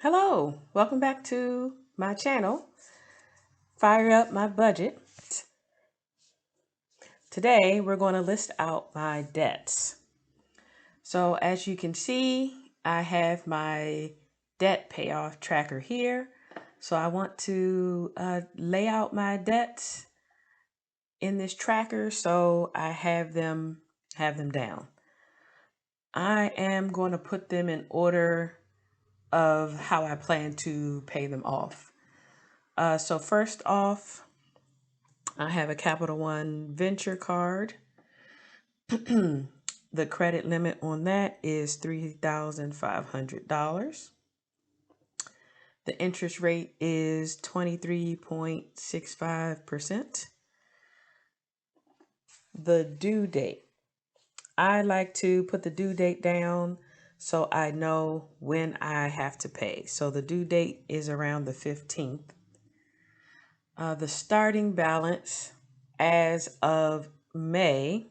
Hello, welcome back to my channel, Fire Up My Budget. Today we're going to list out my debts. So as you can see, I have my debt payoff tracker here. So I want to lay out my debts in this tracker so I have them down. I am going to put them in order of how I plan to pay them off. So first off, I have a Capital One Venture card. The credit limit on that is $3,500. The interest rate is 23.65%. The due date. I like to put the due date down so I know when I have to pay. So the due date is around the 15th. The starting balance as of May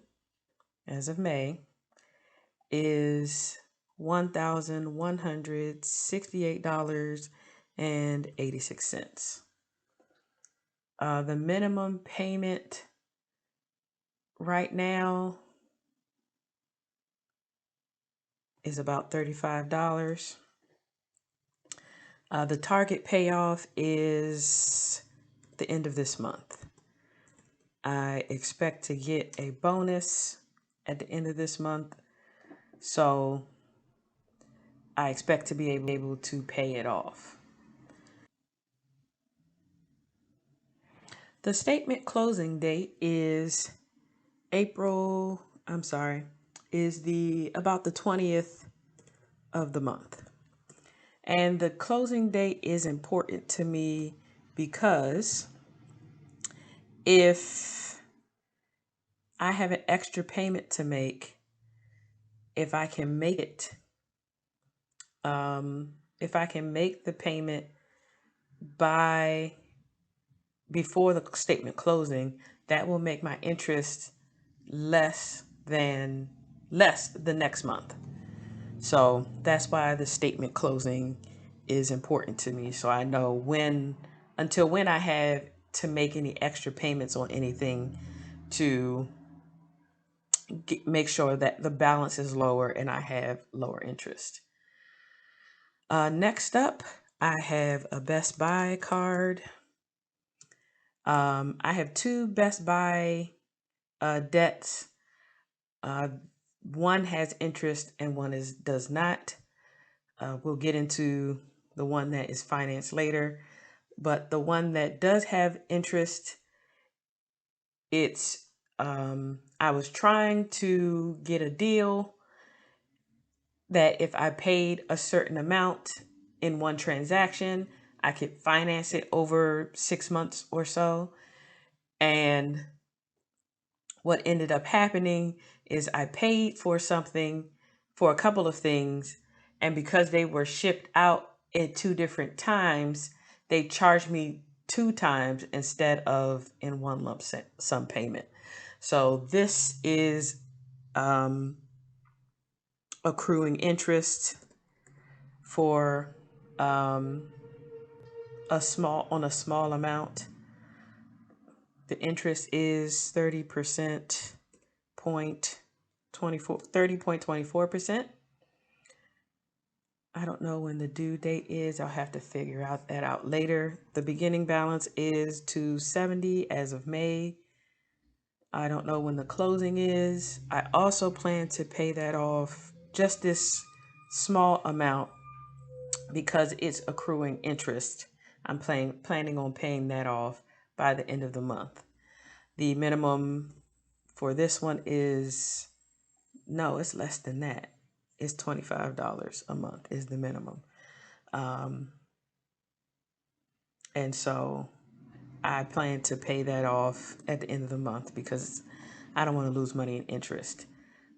is $1,168.86. The minimum payment right now is about $35. The target payoff is the end of this month. I expect to get a bonus at the end of this month, so I expect to be able to pay it off. The statement closing date is about the 20th of the month. And the closing date is important to me because if I have an extra payment to make, if I can make it, if I can make the payment before the statement closing, that will make my interest less the next month. So that's why the statement closing is important to me. So I know until when I have to make any extra payments on anything to make sure that the balance is lower and I have lower interest. Next up, I have a Best Buy card. I have two Best Buy debts. One has interest and one does not. We'll get into the one that is financed later, but the one that does have interest, I was trying to get a deal that if I paid a certain amount in one transaction, I could finance it over 6 months or so. And what ended up happening is I paid for a couple of things, and because they were shipped out at two different times, they charged me 2 times instead of in one lump sum payment. So this is accruing interest for a small amount. The interest is 30.24%. I don't know when the due date is. I'll have to figure that out later. The beginning balance is $270 as of May. I don't know when the closing is. I also plan to pay that off, just this small amount, because it's accruing interest. I'm planning on paying that off by the end of the month. The minimum for this one it's less than that. It's $25 a month is the minimum. And so I plan to pay that off at the end of the month because I don't want to lose money in interest.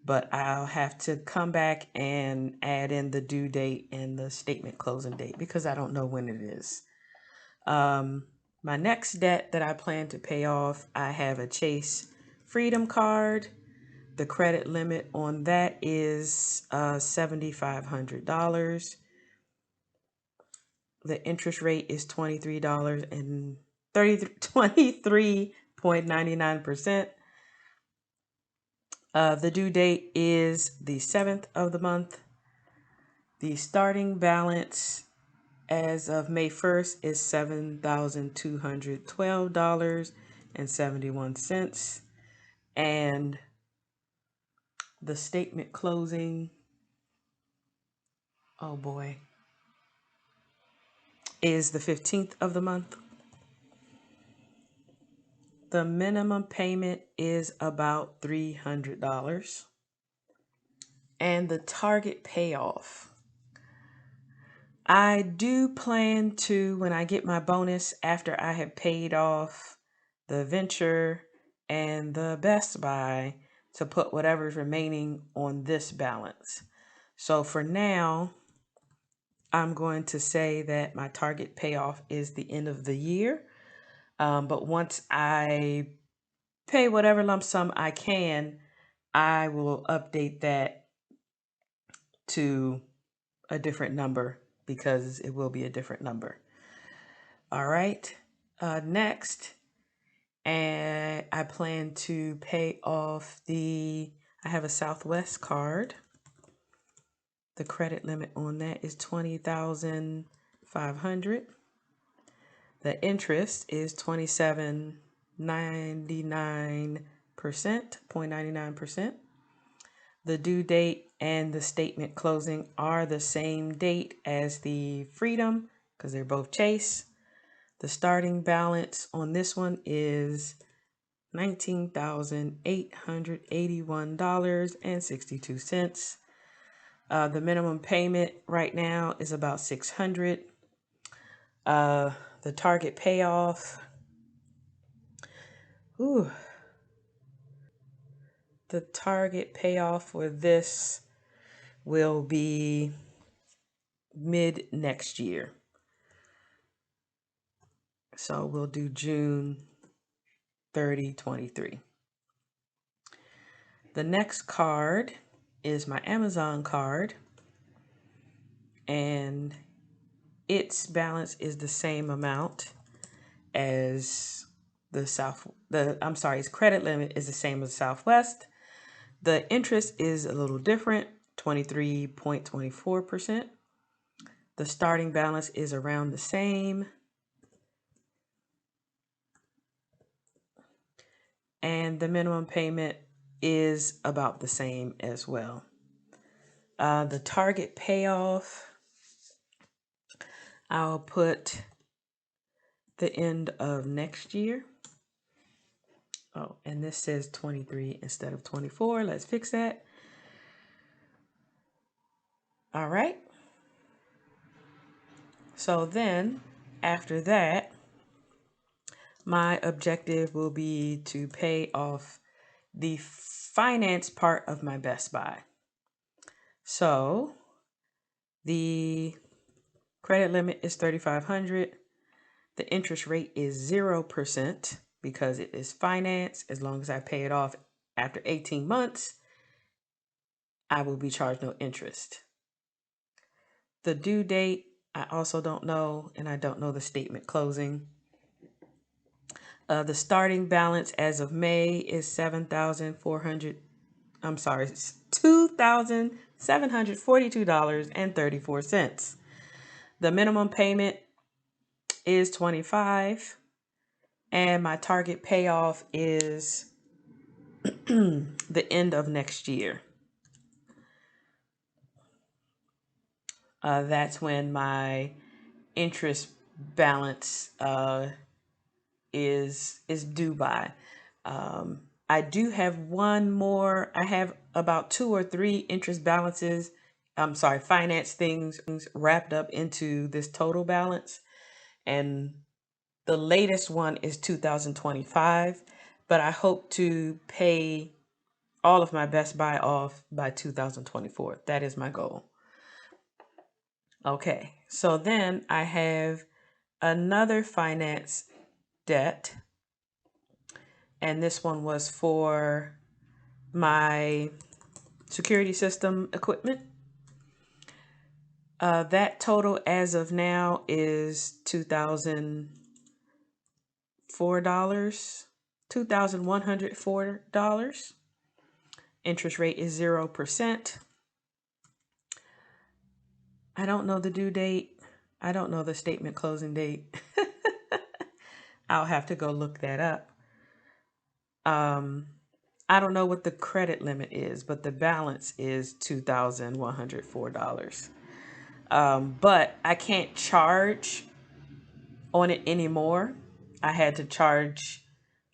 But I'll have to come back and add in the due date and the statement closing date because I don't know when it is. My next debt that I plan to pay off, I have a Chase Freedom card. The credit limit on that is $7,500. The interest rate is $23.99%. The due date is the 7th of the month. The starting balance as of May 1st is $7,212.71. And the statement closing, oh boy, is the 15th of the month. The minimum payment is about $300. And the target payoff, I do plan to, when I get my bonus after I have paid off the venture and the Best Buy, to put whatever's remaining on this balance. So for now, I'm going to say that my target payoff is the end of the year. But once I pay whatever lump sum I can, I will update that to a different number, because it will be a different number. All right. Next, and I plan to pay off I have a Southwest card. The credit limit on that is $20,500. The interest is 0.99%. The due date and the statement closing are the same date as the Freedom, because they're both Chase. The starting balance on this one is $19,881.62. The minimum payment right now is about $600. The target payoff, the target payoff for this will be mid next year. So we'll do June 30, 2023. The next card is my Amazon card, and its balance is the same amount as its credit limit is the same as Southwest. The interest is a little different, 23.24%. The starting balance is around the same. And the minimum payment is about the same as well. The target payoff, I'll put the end of next year. Oh, and this says 23 instead of 24. Let's fix that. All right. So then after that, my objective will be to pay off the finance part of my Best Buy. So the credit limit is $3,500. The interest rate is 0% because it is finance. As long as I pay it off after 18 months, I will be charged no interest. The due date, I also don't know, and I don't know the statement closing. The starting balance as of May is $2,742.34. The minimum payment is $25, and my target payoff is the end of next year. That's when my interest balance is due by. I do have one more. I have about 2 or 3 interest balances. Finance things wrapped up into this total balance. And the latest one is 2025, but I hope to pay all of my Best Buy off by 2024. That is my goal. Okay, so then I have another finance debt, and this one was for my security system equipment. That total as of now is $2,004, $2,104. Interest rate is 0%. I don't know the due date. I don't know the statement closing date. I'll have to go look that up. I don't know what the credit limit is, but the balance is $2,104. But I can't charge on it anymore. I had to charge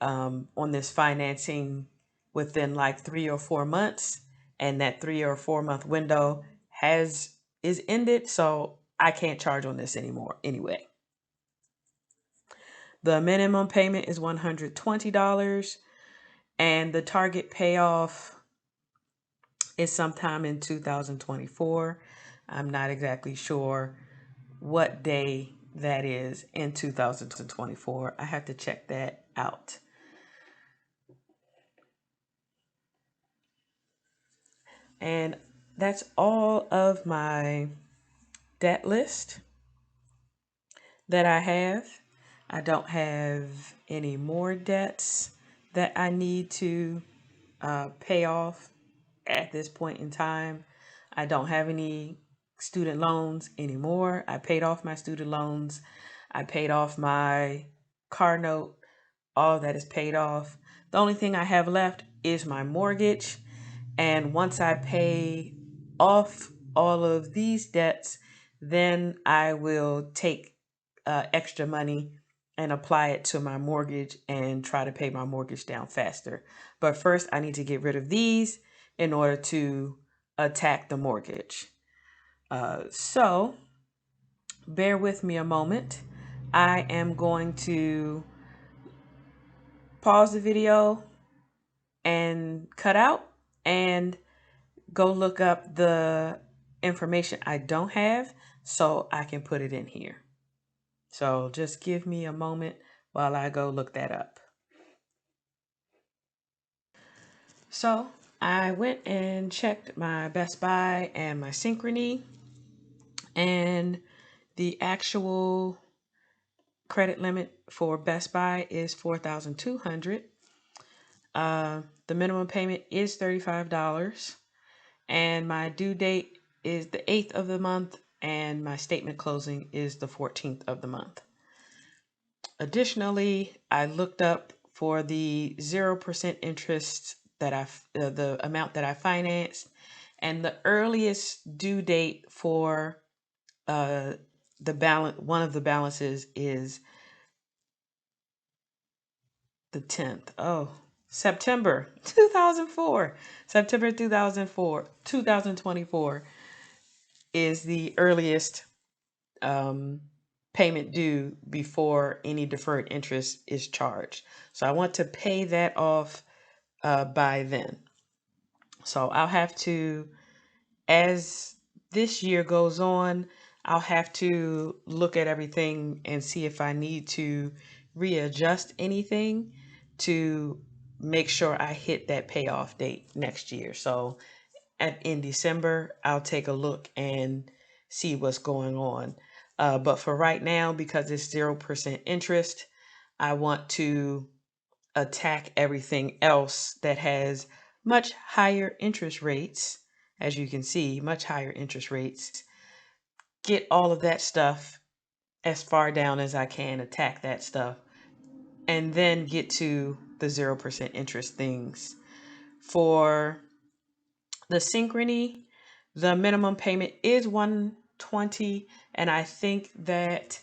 on this financing within like 3 or 4 months, and that 3 or 4 month window is ended, so I can't charge on this anymore anyway. The minimum payment is $120, and the target payoff is sometime in 2024. I'm not exactly sure what day that is in 2024. I have to check that out. And that's all of my debt list that I have. I don't have any more debts that I need to pay off at this point in time. I don't have any student loans anymore. I paid off my student loans. I paid off my car note. All that is paid off. The only thing I have left is my mortgage. And once I pay off all of these debts, then I will take extra money and apply it to my mortgage and try to pay my mortgage down faster. But first, I need to get rid of these in order to attack the mortgage. So bear with me a moment. I am going to pause the video and cut out and go look up the information I don't have so I can put it in here. So just give me a moment while I go look that up. So I went and checked my Best Buy and my Synchrony, and the actual credit limit for Best Buy is $4,200. The minimum payment is $35, and my due date is the 8th of the month, and my statement closing is the 14th of the month. Additionally, I looked up for the 0% interest that the amount that I financed, and the earliest due date for the balance, one of the balances is the 10th. Oh, September 2004. September 2024 is the earliest payment due before any deferred interest is charged. So I want to pay that off by then. So I'll have to, as this year goes on, I'll have to look at everything and see if I need to readjust anything to make sure I hit that payoff date next year. So in December, I'll take a look and see what's going on. But for right now, because it's 0% interest, I want to attack everything else that has much higher interest rates. As you can see, much higher interest rates. Get all of that stuff as far down as I can, attack that stuff, and then get to the 0% interest things. For the Synchrony, the minimum payment is $120, and I think that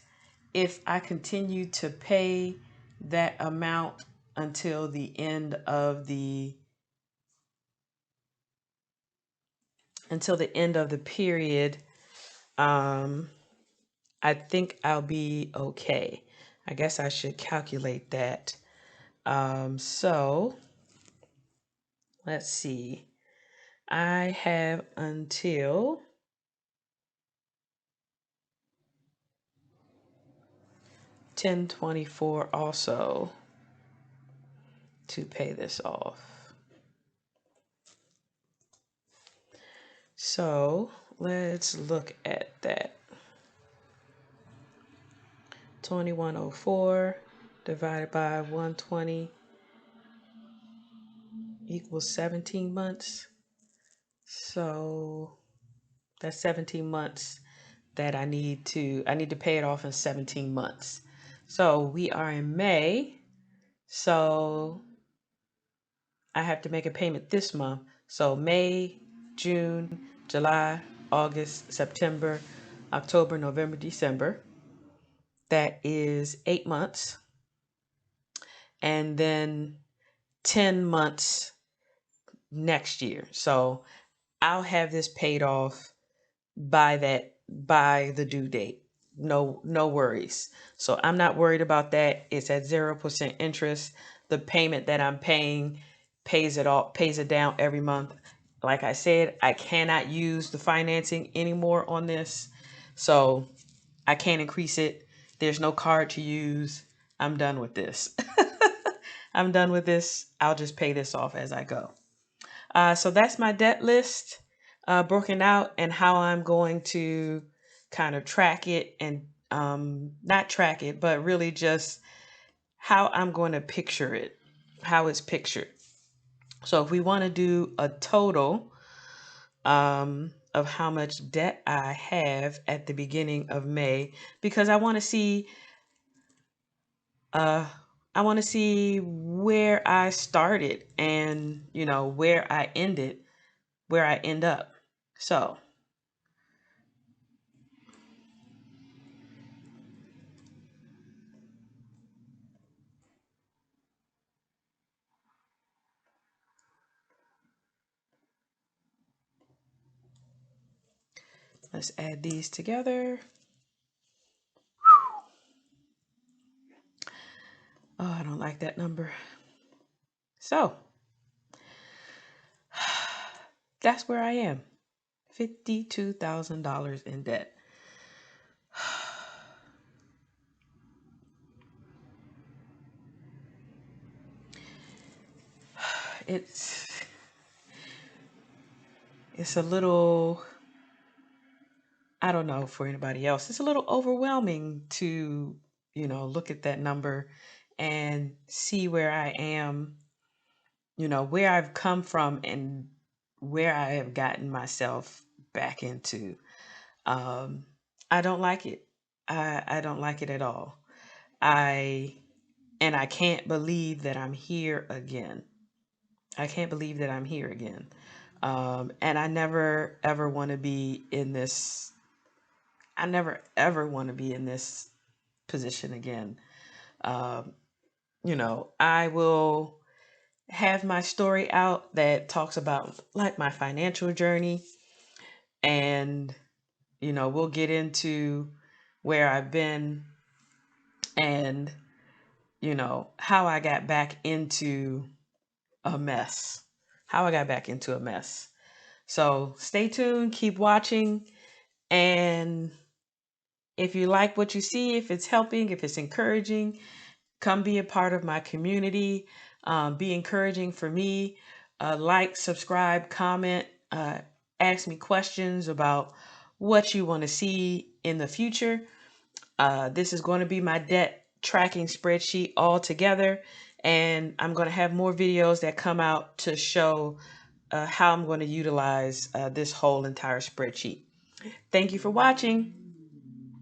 if I continue to pay that amount until the end of the period, I think I'll be okay. I guess I should calculate that. So let's see. I have until $10/24 also to pay this off. So let's look at that. 2104 divided by 120 equals 17 months. So that's 17 months that I need to pay it off in 17 months. So we are in May. So I have to make a payment this month. So May, June, July, August, September, October, November, December. That is 8 months. And then 10 months next year. So I'll have this paid off by the due date. No worries. So I'm not worried about that. It's at 0% interest. The payment that I'm paying pays it down every month. Like I said, I cannot use the financing anymore on this. So I can't increase it. There's no card to use. I'm done with this. I'm done with this. I'll just pay this off as I go. So that's my debt list broken out, and how I'm going to kind of track it, and not track it, but really just how I'm going to picture it, how it's pictured. So if we want to do a total of how much debt I have at the beginning of May, because I want to see where I started and where I ended, where I end up. So let's add these together. Oh, I don't like that number. So that's where I am. $52,000 in debt. It's a little, I don't know for anybody else, it's a little overwhelming to, look at that number and see where I am, where I've come from and where I have gotten myself back into. I don't like it. I don't like it at all. I can't believe that I'm here again. I can't believe that I'm here again. And I never ever want to be in this. I never ever want to be in this position again. Um, I will have my story out that talks about like my financial journey, and we'll get into where I've been, and how I got back into a mess. How I got back into a mess. So stay tuned, keep watching, and if you like what you see, if it's helping, if it's encouraging, come be a part of my community. Be encouraging for me. Like, subscribe, comment, ask me questions about what you want to see in the future. This is going to be my debt tracking spreadsheet all together, and I'm going to have more videos that come out to show how I'm going to utilize this whole entire spreadsheet. Thank you for watching.